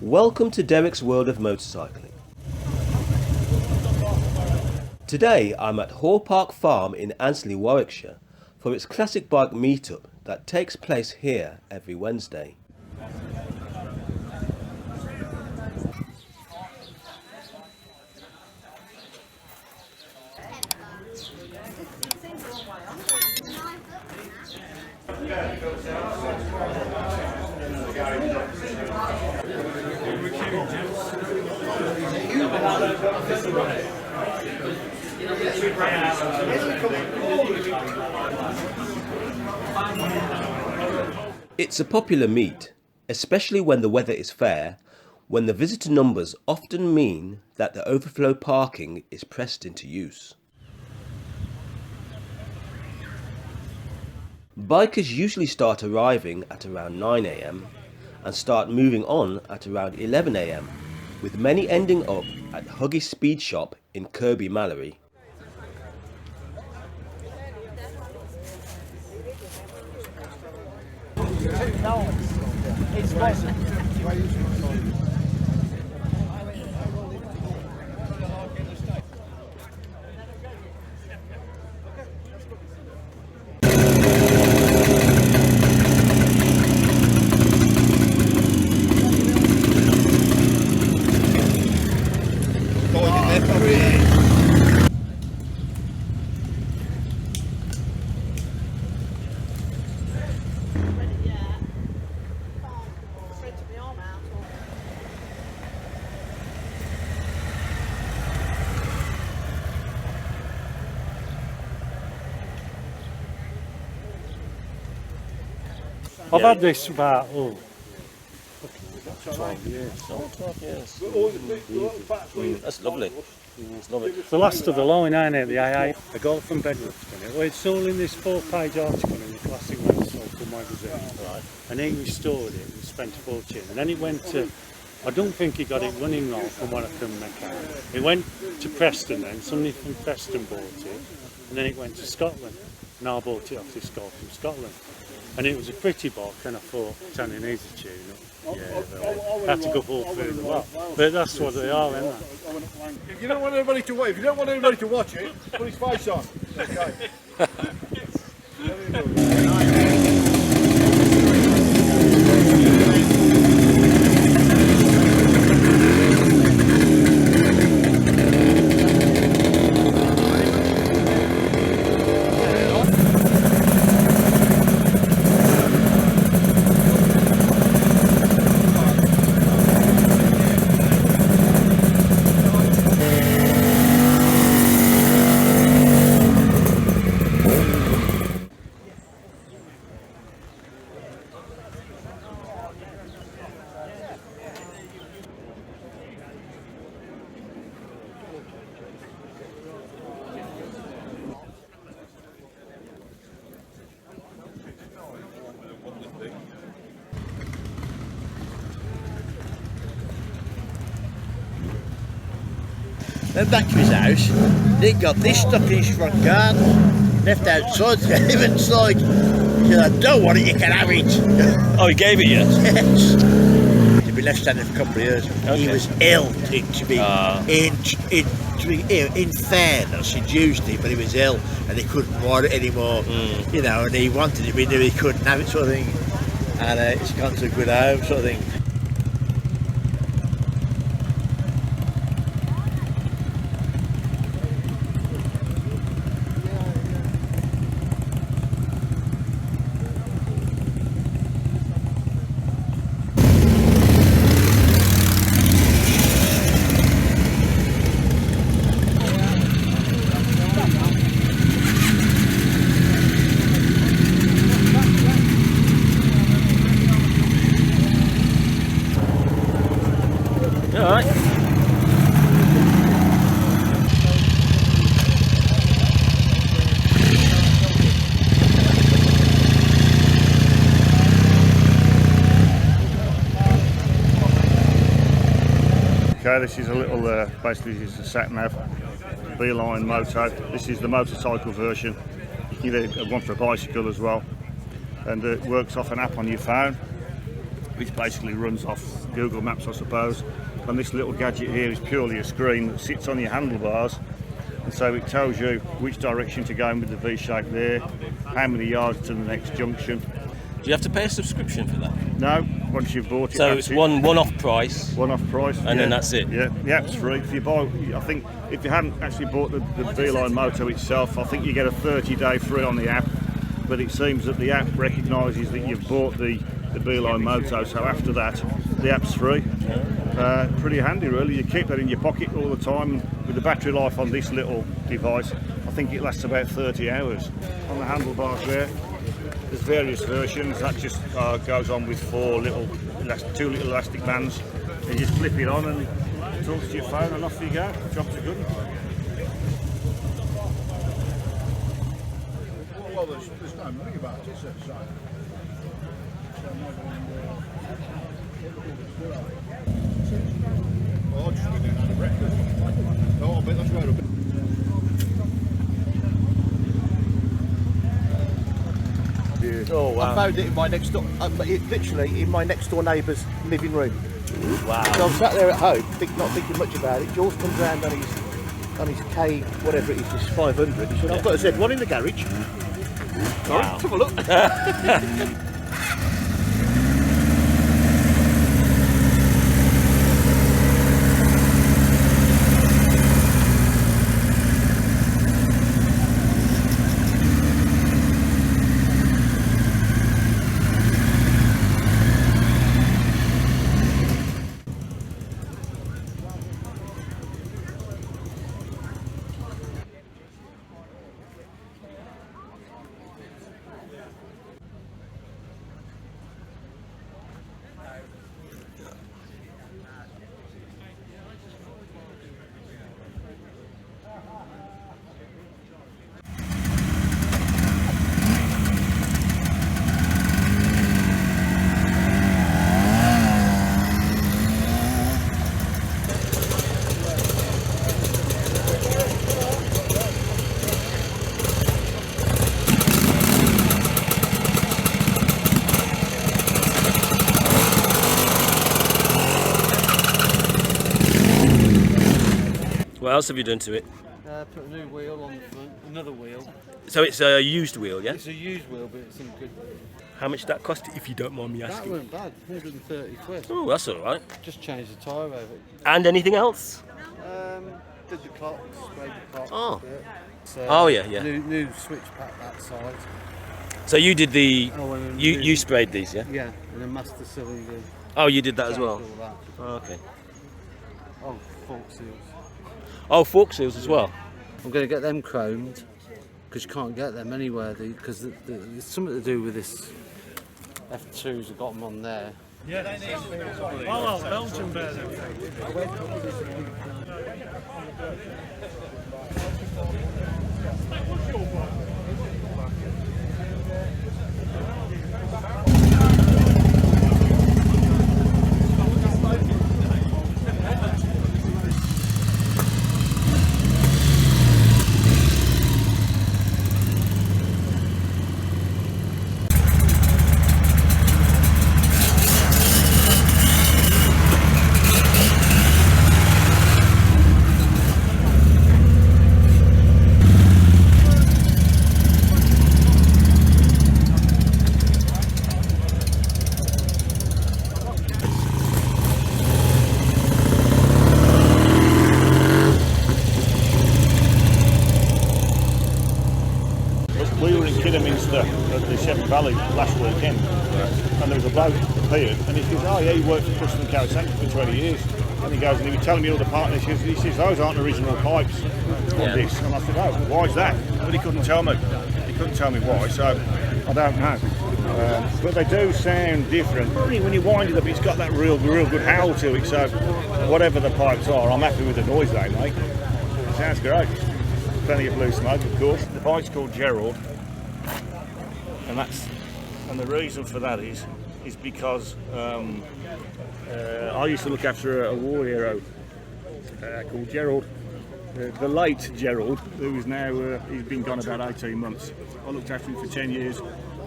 Welcome to Derek's World of Motorcycling. Today I'm at Hoar Park Farm in Astley, Warwickshire for its classic bike meetup that takes place here every Wednesday. It's a popular meet, especially when the weather is fair, when the visitor numbers often mean that the overflow parking is pressed into use. Bikers usually start arriving at around 9 AM and start moving on at around 11 AM, with many ending up at Huggy's Speed Shop in Kirby Mallory. I've had this about 12 years. Oh, 12 years. That's lovely. It's lovely. The last of the line, ain't it? The AA. The guy from Bedford done it. Well, it's all in this 4-page article in the Classic Motorcycle magazine. Right. And he restored it and spent a fortune. And then it went to, I don't think he got it running right from what I can make out. It went to Preston then, somebody from Preston bought it. And then it went to Scotland. And I bought it off this guy from Scotland. And it was a pretty bike, and I thought, Tony needs a tune-up. Yeah, I had to go all through the lot. But that's what they are, isn't they? If you don't want anybody to watch, it, put his face on. Okay. Went back to his house, Nick got this stuck in his front garden, left outside, gave it inside. He said, I don't want it, you can have it. Oh, he gave it you? Yes. He'd been left standing for a couple of years. Okay. He was ill to be in fairness, he used it, but he was ill and he couldn't ride it anymore. You know, and he wanted it, but he knew he couldn't have it, sort of thing. And it's gone to a good home, sort of thing. Alright. Okay, this is a little, basically this is a sat-nav Beeline moto. This is the motorcycle version. You can get one for a bicycle as well. And it works off an app on your phone. which basically runs off Google Maps, I suppose. And this little gadget here is purely a screen that sits on your handlebars, and so it tells you which direction to go in with the V-shape there, how many yards to the next junction. Do you have to pay a subscription for that? No, once you've bought it. So it's one-off price. One-off price, and then that's it. Yeah, the app's free. If you buy, I think if you hadn't actually bought the V-Line Moto itself, I think you get a 30-day free on the app. But it seems that the app recognises that you've bought the V-Line Moto, so after that, the app's free. Pretty handy, really. You keep that in your pocket all the time. With the battery life on this little device, I think it lasts about 30 hours. On the handlebars there, there's various versions. That just goes on with two little elastic bands. You just flip it on and it talks to your phone, and off you go. Job's a good one. Well, there's no money about it, so. Oh, just been doing that at breakfast. No, I bet that's where I'll be. Oh wow! I found it in my next door, literally in my next door neighbour's living room. Wow! So I'm sat there at home, not thinking much about it. George comes round on his K, whatever it is, this 500. He said, "I've got a Z1 in the garage." Wow. Let's have a look. What else have you done to it? Put a new wheel on the front, another wheel. So it's a used wheel, yeah? It's a used wheel, but it's in good. How much did that cost, if you don't mind me That asking? weren't bad, 130 quid. Oh, that's all right. Just changed the tyre over. And anything else? Did the clocks, sprayed the clocks. Oh. a bit. So, Oh, yeah, yeah. New switch pack that side. So you did the, Oh, and then you sprayed these, yeah? Yeah, and then master cylinder. Oh, you did that as changed well? all that. Oh, okay. Oh, fork seals. Oh, fork seals as well? I'm going to get them chromed because you can't get them anywhere. Because it's something to do with this F2s. I've got them on there. Yeah. Oh, Belgian bear. We were in Kidderminster at the Severn Valley last weekend, and there was a bloke appeared, and he says, "Oh yeah, he worked for Custom Kawasaki for 20 years." And he goes, and he was telling me all the part issues. He says, "Those aren't original pipes on this." And I said, "Oh, why is that?" But he couldn't tell me. He couldn't tell me why, so I don't know. But they do sound different. When you wind it up, it's got that real good howl to it. So whatever the pipes are, I'm happy with the noise they make. It sounds great. Plenty of blue smoke, of course. The bike's called Gerald, and the reason for that is because I used to look after a war hero called Gerald, the late Gerald, who is now he's been gone about 18 months. I looked after him for 10 years,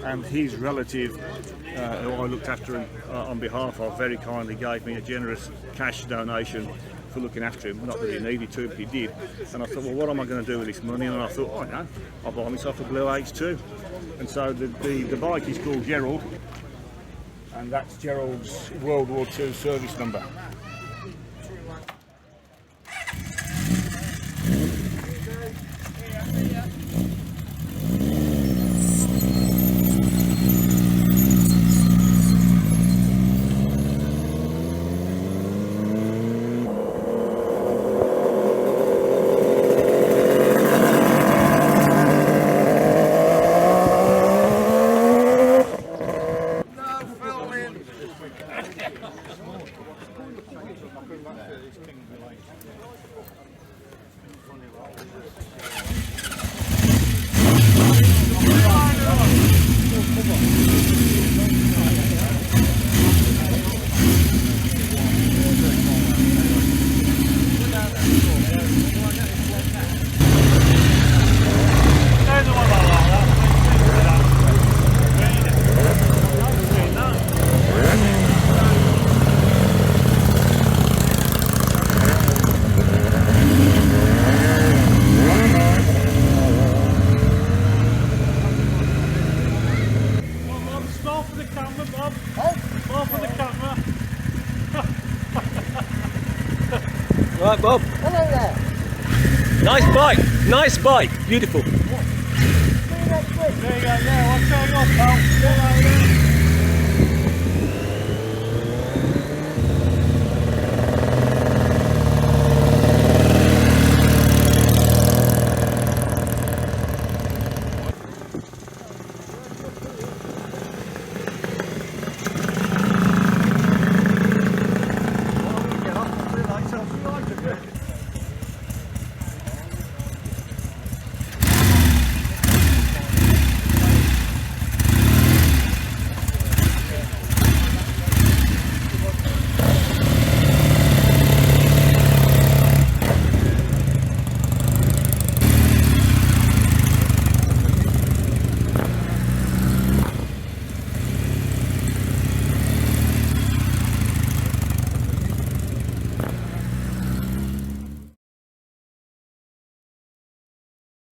and his relative, who I looked after on behalf of, very kindly gave me a generous cash donation for looking after him. Not that he needed to, but he did. And I thought, well, what am I going to do with this money? And I thought, oh, I know, I'll buy myself a blue H2. And so the bike is called Gerald, and that's Gerald's World War II service number. Right, Bob. Hello there. Nice bike, beautiful. See you next week. There you go, yeah, what's going on, pal?